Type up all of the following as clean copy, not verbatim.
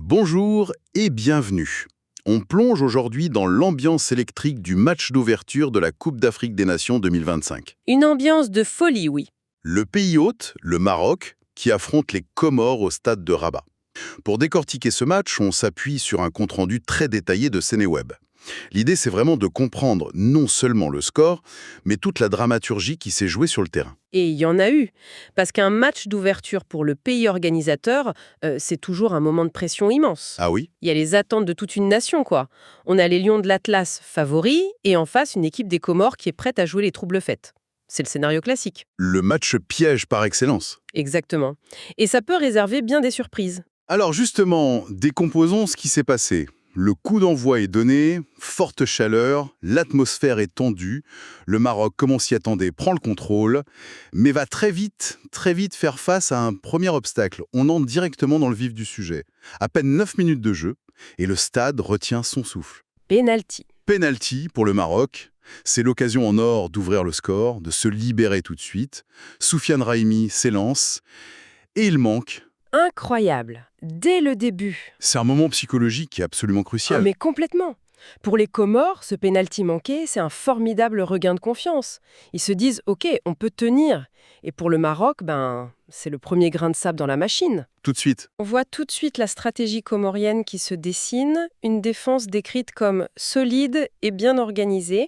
Bonjour et bienvenue. On plonge aujourd'hui dans l'ambiance électrique du match d'ouverture de la Coupe d'Afrique des Nations 2025. Une ambiance de folie, oui. Le pays hôte, le Maroc, qui affronte les Comores au stade de Rabat. Pour décortiquer ce match, on s'appuie sur un compte-rendu très détaillé de Sénéweb. L'idée, c'est vraiment de comprendre non seulement le score, mais toute la dramaturgie qui s'est jouée sur le terrain. Et il y en a eu. Parce qu'un match d'ouverture pour le pays organisateur, c'est toujours un moment de pression immense. Ah oui? Il y a les attentes de toute une nation, quoi. On a les Lions de l'Atlas favoris, et en face, une équipe des Comores qui est prête à jouer les troubles fêtes. C'est le scénario classique. Le match piège par excellence. Exactement. Et ça peut réserver bien des surprises. Alors justement, décomposons ce qui s'est passé. Le coup d'envoi est donné, forte chaleur, l'atmosphère est tendue, le Maroc, comme on s'y attendait, prend le contrôle, mais va très vite faire face à un premier obstacle. On entre directement dans le vif du sujet. À peine 9 minutes de jeu, et le stade retient son souffle. Penalty. Penalty pour le Maroc, c'est l'occasion en or d'ouvrir le score, de se libérer tout de suite. Soufiane Brahimi s'élance, et il manque. Incroyable. Dès le début. C'est un moment psychologique qui est absolument crucial. Ah, mais complètement. Pour les Comores, ce pénalty manqué, c'est un formidable regain de confiance. Ils se disent, OK, on peut tenir. Et pour le Maroc, c'est le premier grain de sable dans la machine. Tout de suite. On voit tout de suite la stratégie comorienne qui se dessine, une défense décrite comme solide et bien organisée.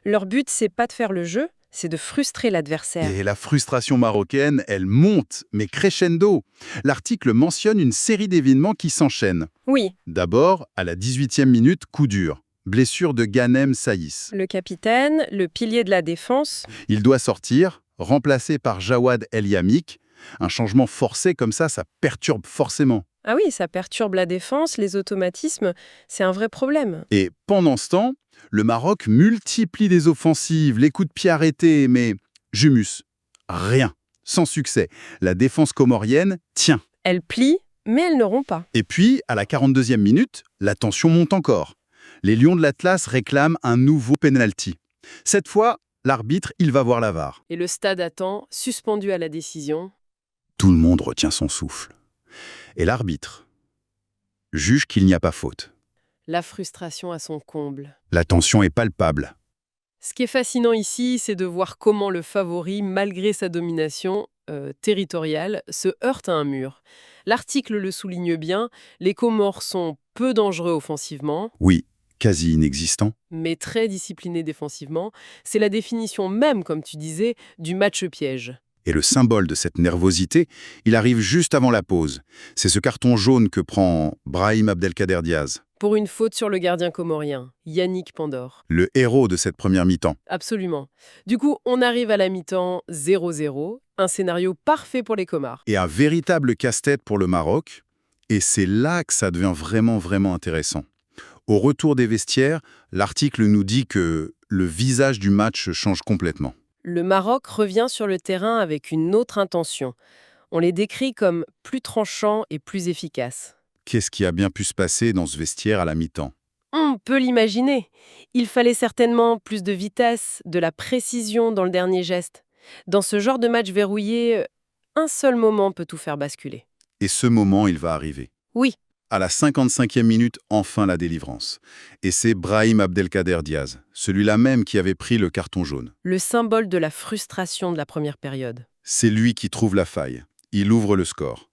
Leur but, c'est pas de faire le jeu, c'est de frustrer l'adversaire. Et la frustration marocaine, elle monte, mais crescendo. L'article mentionne une série d'événements qui s'enchaînent. Oui, D'abord, à la 18e minute, coup dur. Blessure de Ghanem Saïs. le capitaine, le pilier de la défense. Il doit sortir, remplacé par Jawad El Yamik. Un changement forcé comme ça perturbe forcément. Ah oui, ça perturbe la défense, les automatismes, c'est un vrai problème. Et pendant ce temps, le Maroc multiplie les offensives, les coups de pied arrêtés, mais Jumus, rien, sans succès. La défense comorienne tient. Elle plie, mais elle ne rompt pas. Et puis, à la 42e minute, la tension monte encore. Les Lions de l'Atlas réclament un nouveau penalty. Cette fois, l'arbitre, il va voir la VAR. Et le stade attend, suspendu à la décision. Tout le monde retient son souffle. Et l'arbitre juge qu'il n'y a pas faute. La frustration à son comble. La tension est palpable. Ce qui est fascinant ici, c'est de voir comment le favori, malgré sa domination territoriale, se heurte à un mur. L'article le souligne bien, les Comores sont peu dangereux offensivement, Oui, quasi inexistant. mais très disciplinés défensivement. C'est la définition même, comme tu disais, du match piège. Et le symbole de cette nervosité, il arrive juste avant la pause. C'est ce carton jaune que prend Brahim Abdelkader Diaz, Pour une faute sur le gardien comorien, Yannick Pandor. le héros de cette première mi-temps. Absolument. Du coup, on arrive à la mi-temps 0-0, un scénario parfait pour les Comores. Et un véritable casse-tête pour le Maroc. Et c'est là que ça devient vraiment intéressant. Au retour des vestiaires, l'article nous dit que le visage du match change complètement. Le Maroc revient sur le terrain avec une autre intention. On les décrit comme plus tranchants et plus efficaces. Qu'est-ce qui a bien pu se passer dans ce vestiaire à la mi-temps? On peut l'imaginer. Il fallait certainement plus de vitesse, de la précision dans le dernier geste. Dans ce genre de match verrouillé, un seul moment peut tout faire basculer. Et ce moment, il va arriver. Oui, À la 55e minute, enfin la délivrance. Et c'est Brahim Abdelkader Diaz, celui-là même qui avait pris le carton jaune. le symbole de la frustration de la première période. C'est lui qui trouve la faille. Il ouvre le score.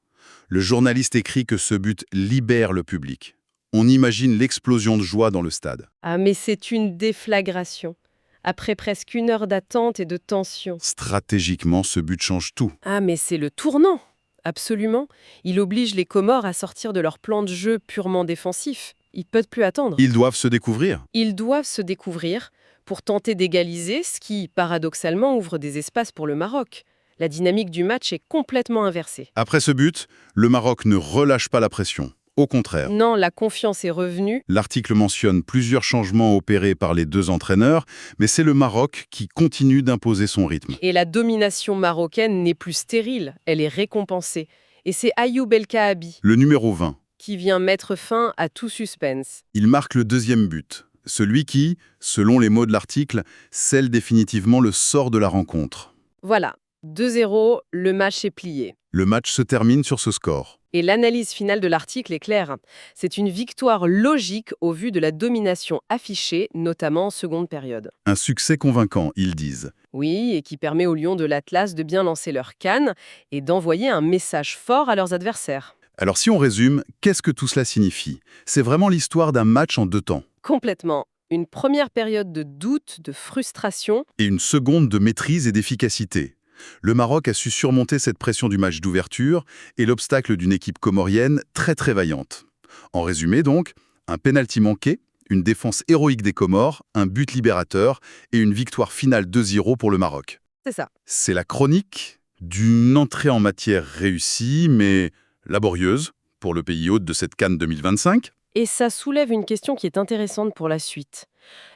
Le journaliste écrit que ce but libère le public. On imagine l'explosion de joie dans le stade. Ah, mais c'est une déflagration. Après presque 1 heure d'attente et de tension. Stratégiquement, ce but change tout. Ah, mais c'est le tournant. Absolument. Il oblige les Comores à sortir de leur plan de jeu purement défensif. Ils ne peuvent plus attendre. Ils doivent se découvrir. Ils doivent se découvrir pour tenter d'égaliser, ce qui, paradoxalement, ouvre des espaces pour le Maroc. La dynamique du match est complètement inversée. Après ce but, le Maroc ne relâche pas la pression. Au contraire. Non, la confiance est revenue. L'article mentionne plusieurs changements opérés par les deux entraîneurs, mais c'est le Maroc qui continue d'imposer son rythme. Et la domination marocaine n'est plus stérile, elle est récompensée. Et c'est Ayoub El Kaabi Le numéro 20, qui vient mettre fin à tout suspense. il marque le deuxième but, celui qui, selon les mots de l'article, scelle définitivement le sort de la rencontre. Voilà, 2-0, le match est plié. Le match se termine sur ce score. Et l'analyse finale de l'article est claire. C'est une victoire logique au vu de la domination affichée, notamment en seconde période. Un succès convaincant, ils disent. Oui, et qui permet aux Lions de l'Atlas de bien lancer leur canne et d'envoyer un message fort à leurs adversaires. Alors si on résume, qu'est-ce que tout cela signifie? C'est vraiment l'histoire d'un match en 2 temps, Complètement. Une première période de doute, de frustration. et une seconde de maîtrise et d'efficacité. Le Maroc a su surmonter cette pression du match d'ouverture et l'obstacle d'une équipe comorienne très vaillante. En résumé donc, un pénalty manqué, une défense héroïque des Comores, un but libérateur et une victoire finale 2-0 pour le Maroc. C'est ça. C'est la chronique d'une entrée en matière réussie, mais laborieuse, pour le pays hôte de cette CAN 2025. Et ça soulève une question qui est intéressante pour la suite.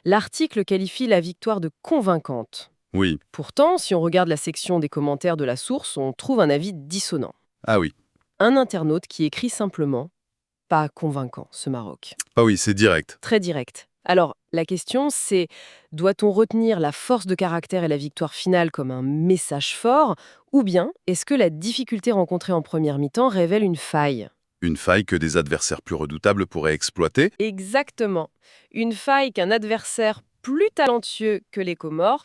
L'article qualifie la victoire de convaincante. Oui. Pourtant, si on regarde la section des commentaires de la source, on trouve un avis dissonant. Ah oui. Un internaute qui écrit simplement « Pas convaincant, ce Maroc ». Ah oui, c'est direct. Très direct. Alors, la question c'est, doit-on retenir la force de caractère et la victoire finale comme un message fort, ou bien est-ce que la difficulté rencontrée en première mi-temps révèle une faille? Une faille que des adversaires plus redoutables pourraient exploiter. Exactement. Une faille qu'un adversaire plus talentueux que les Comores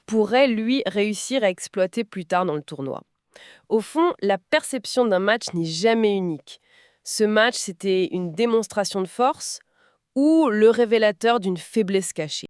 pourrait, lui, réussir à exploiter plus tard dans le tournoi. Au fond, la perception d'un match n'est jamais unique. Ce match, c'était une démonstration de force ou le révélateur d'une faiblesse cachée.